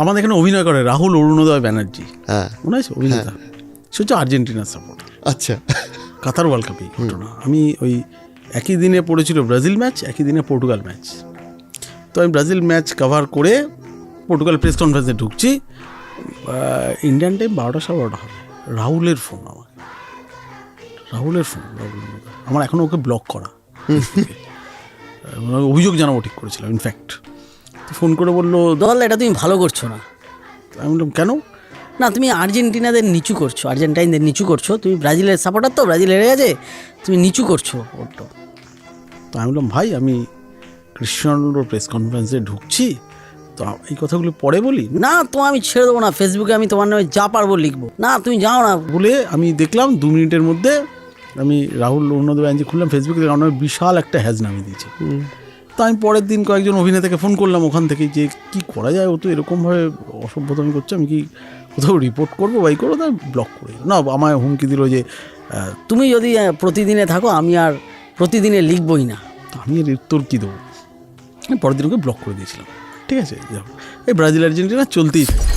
আমাদের এখানে অভিনয় করে রাহুল অরুণোদয় ব্যানার্জি, হ্যাঁ মনে আছে অভিনেতা? সে হচ্ছে আর্জেন্টিনার সাপোর্টার। আচ্ছা কাতার ওয়ার্ল্ড কাপে ঘটনা। আমি ওই একই দিনে পড়েছিল ব্রাজিল ম্যাচ, একই দিনে পর্তুগাল ম্যাচ। তো আমি ব্রাজিল ম্যাচ কভার করে পর্তুগাল প্রেস কনফারেন্সে ঢুকছি, ইন্ডিয়ান টাইম 12:15 হবে। রাহুলের ফোন আমাকে, রাহুলের ফোন, আমার এখনও ওকে ব্লক করা, অভিযোগ জানাবো ঠিক করেছিলাম ইনফ্যাক্ট। তো ফোন করে বললো, দল এটা তুমি ভালো করছো না। আমি বললাম কেন? না, তুমি আর্জেন্টিনাদের নিচু করছো, আর্জেন্টাইনদের নিচু করছো। তুমি ব্রাজিলের সাপোর্টার, তো ব্রাজিল হেরে গেছে, তুমি নিচু করছো ওটা। তো আমি বললাম ভাই আমি ক্রিশ্চিয়ানোর প্রেস কনফারেন্সে ঢুকছি, তো এই কথাগুলো পরে বলি না, তো আমি ছেড়ে দেবো না, ফেসবুকে আমি তোমার নামে যা পারবো লিখবো। না, তুমি যাও না। বলে আমি দেখলাম 2 মিনিটের মধ্যে আমি রাহুল অরুণোদয় ব্যানার্জি খুললাম ফেসবুকে, দেখলাম আমার বিশাল একটা হ্যাজ নামিয়ে দিয়েছে। তো আমি পরের দিন কয়েকজন অভিনেতাকে ফোন করলাম ওখান থেকে, যে কি করা যায়, ও তো এরকমভাবে অসভ্যতামি করছে, আমি কি কোথাও রিপোর্ট করবো বা এই করবো? তাই ব্লক করে না, আমায় হুমকি দিল যে তুমি যদি প্রতিদিনে থাকো, আমি আর প্রতিদিনে লিখবই না। আমি এর উত্তর কী দেবো। আমি পরের দিন ওকে ব্লক করে দিয়েছিলাম। ঠিক আছে, এই ব্রাজিল আর্জেন্টিনা চলতেই থাকে।